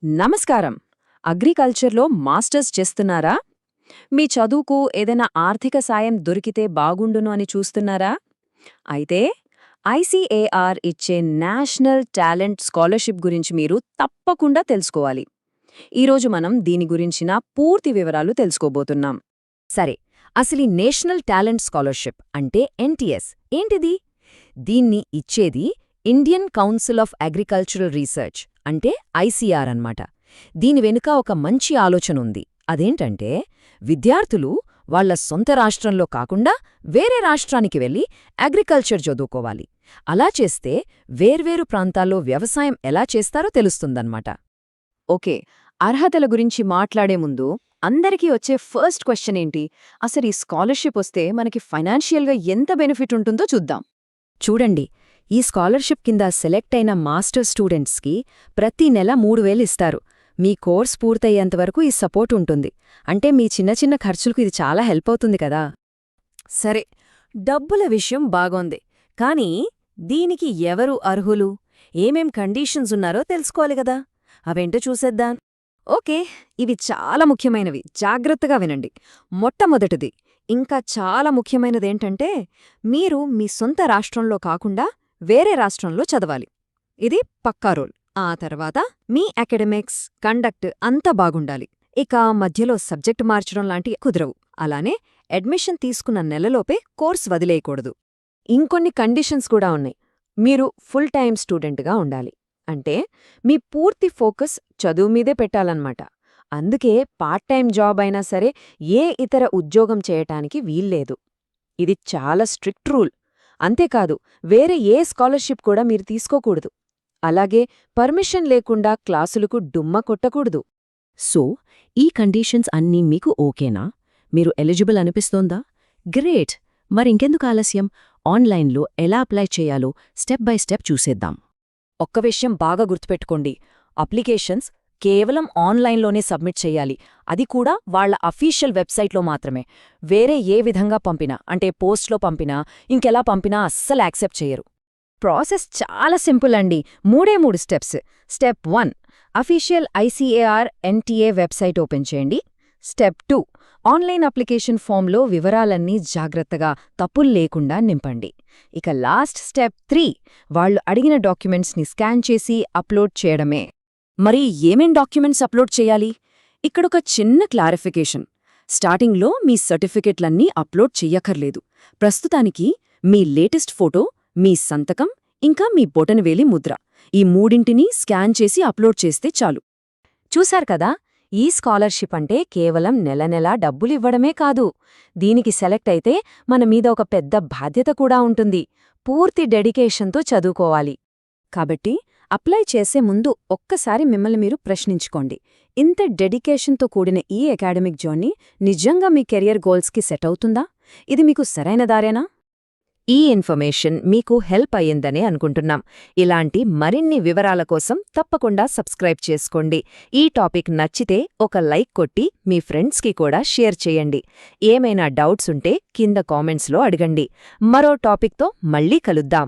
నమస్కారం. అగ్రికల్చర్లో మాస్టర్స్ చేస్తున్నారా? మీ చదువుకు ఏదైనా ఆర్థిక సాయం దొరికితే బాగుండును అని చూస్తున్నారా? అయితే ఐసీఏఆర్ ఇచ్చే నేషనల్ టాలెంట్ స్కాలర్షిప్ గురించి మీరు తప్పకుండా తెలుసుకోవాలి. ఈరోజు మనం దీని గురించిన పూర్తి వివరాలు తెలుసుకోబోతున్నాం. సరే, అసలు ఈ నేషనల్ టాలెంట్ స్కాలర్షిప్ అంటే ఎన్టీఎస్ ఏంటిది? దీన్ని ఇచ్చేది Indian council of agricultural research అంటే ఐసీఆర్ అన్నమాట. దీని వెనుక ఒక మంచి ఆలోచనుంది. అదేంటంటే విద్యార్థులు వాళ్ల సొంత రాష్ట్రంలో కాకుండా వేరే రాష్ట్రానికి వెళ్లి అగ్రికల్చర్ చదువుకోవాలి. అలా చేస్తే వేర్వేరు ప్రాంతాల్లో వ్యవసాయం ఎలా చేస్తారో తెలుస్తుందన్నమాట. ఓకే, అర్హతల గురించి మాట్లాడే ముందు అందరికీ వచ్చే ఫస్ట్ క్వశ్చన్ ఏంటి? అసలు ఈ స్కాలర్షిప్ వస్తే మనకి ఫైనాన్షియల్గా ఎంత బెనిఫిట్ ఉంటుందో చూద్దాం. చూడండి, ఈ స్కాలర్షిప్ కింద సెలెక్ట్ అయిన మాస్టర్ స్టూడెంట్స్కి ప్రతి నెల 3,000 ఇస్తారు. మీ కోర్స్ పూర్తయ్యేంతవరకు ఈ సపోర్ట్ ఉంటుంది. అంటే మీ చిన్న చిన్న ఖర్చులకు ఇది చాలా హెల్ప్ అవుతుంది కదా. సరే, డబ్బుల విషయం బాగోంది. కానీ దీనికి ఎవరు అర్హులు, ఏమేం కండీషన్స్ ఉన్నారో తెలుసుకోవాలి కదా. అవేంటో చూసేద్దాం. ఓకే, ఇవి చాలా ముఖ్యమైనవి, జాగ్రత్తగా వినండి. మొట్టమొదటిది, ఇంకా చాలా ముఖ్యమైనదేంటంటే మీరు మీ సొంత రాష్ట్రంలో కాకుండా వేరే రాష్ట్రంలో చదవాలి. ఇది పక్కా రూల్. ఆ తర్వాత మీ అకాడమిక్స్, కండక్ట్ అంతా బాగుండాలి. ఇక మధ్యలో సబ్జెక్ట్ మార్చడం లాంటి కుదరవు. అలానే అడ్మిషన్ తీసుకున్న నెలలోపే కోర్స్ వదిలేయకూడదు. ఇంకొన్ని కండిషన్స్ కూడా ఉన్నాయి. మీరు ఫుల్ టైం స్టూడెంట్గా ఉండాలి. అంటే మీ పూర్తి ఫోకస్ చదువు మీదే పెట్టాలన్నమాట. అందుకే పార్ట్ టైం జాబ్ అయినా సరే ఏ ఇతర ఉద్యోగం చేయటానికి వీల్లేదు. ఇది చాలా స్ట్రిక్ట్ రూల్. అంతేకాదు, వేరే ఏ స్కాలర్షిప్ కూడా మీరు తీసుకోకూడదు. అలాగే పర్మిషన్ లేకుండా క్లాసులకు డుమ్మ కొట్టకూడదు. సో, ఈ కండీషన్స్ అన్నీ మీకు ఓకేనా? మీరు ఎలిజిబుల్ అనిపిస్తోందా? గ్రేట్! మరింకెందుకు ఆలస్యం? ఆన్లైన్లో ఎలా అప్లై చేయాలో స్టెప్ బై స్టెప్ చూసేద్దాం. ఒక్క విషయం బాగా గుర్తుపెట్టుకోండి. అప్లికేషన్స్ కేవలం ఆన్లైన్లోనే సబ్మిట్ చెయ్యాలి. అది కూడా వాళ్ల అఫీషియల్ వెబ్సైట్లో మాత్రమే. వేరే ఏ విధంగా పంపినా, అంటే పోస్ట్లో పంపినా, ఇంకెలా పంపినా అస్సలు యాక్సెప్ట్ చెయ్యరు. ప్రాసెస్ చాలా సింపుల్ అండి. 3 steps. Step 1, official ICAR NTA website open చేయండి. స్టెప్ 2, ఆన్లైన్ అప్లికేషన్ ఫామ్లో వివరాలన్నీ జాగ్రత్తగా తప్పులు లేకుండా నింపండి. ఇక లాస్ట్ స్టెప్ 3, వాళ్లు అడిగిన డాక్యుమెంట్స్ని స్కాన్ చేసి అప్లోడ్ చేయడమే. మరి ఏమేం డాక్యుమెంట్స్ అప్లోడ్ చేయాలి? ఇక్కడొక చిన్న క్లారిఫికేషన్. స్టార్టింగ్లో మీ సర్టిఫికెట్లన్నీ అప్లోడ్ చెయ్యక్కర్లేదు. ప్రస్తుతానికి మీ లేటెస్ట్ ఫోటో, మీ సంతకం, ఇంకా మీ బొటనవేలి ముద్ర, ఈ మూడింటినీ స్కాన్ చేసి అప్లోడ్ చేస్తే చాలు. చూశారు కదా, ఈ స్కాలర్షిప్ అంటే కేవలం నెలనెలా డబ్బులివ్వడమే కాదు. దీనికి సెలెక్ట్ అయితే మన మీద ఒక పెద్ద బాధ్యత కూడా ఉంటుంది. పూర్తి డెడికేషన్తో చదువుకోవాలి. కాబట్టి అప్లై చేసే ముందు ఒక్కసారి మిమ్మల్ని మీరు ప్రశ్నించుకోండి. ఇంత డెడికేషన్తో కూడిన ఈ అకాడమిక్ జర్నీ నిజంగా మీ కెరియర్ గోల్స్కి సెట్ అవుతుందా? ఇది మీకు సరైన దారేనా? ఈ ఇన్ఫర్మేషన్ మీకు హెల్ప్ అయ్యిందనే అనుకుంటున్నాం. ఇలాంటి మరిన్ని వివరాల కోసం తప్పకుండా సబ్స్క్రైబ్ చేసుకోండి. ఈ టాపిక్ నచ్చితే ఒక లైక్ కొట్టి మీ ఫ్రెండ్స్కి కూడా షేర్ చేయండి. ఏమైనా డౌట్స్ ఉంటే కింద కామెంట్స్లో అడగండి. మరో టాపిక్తో మళ్ళీ కలుద్దాం.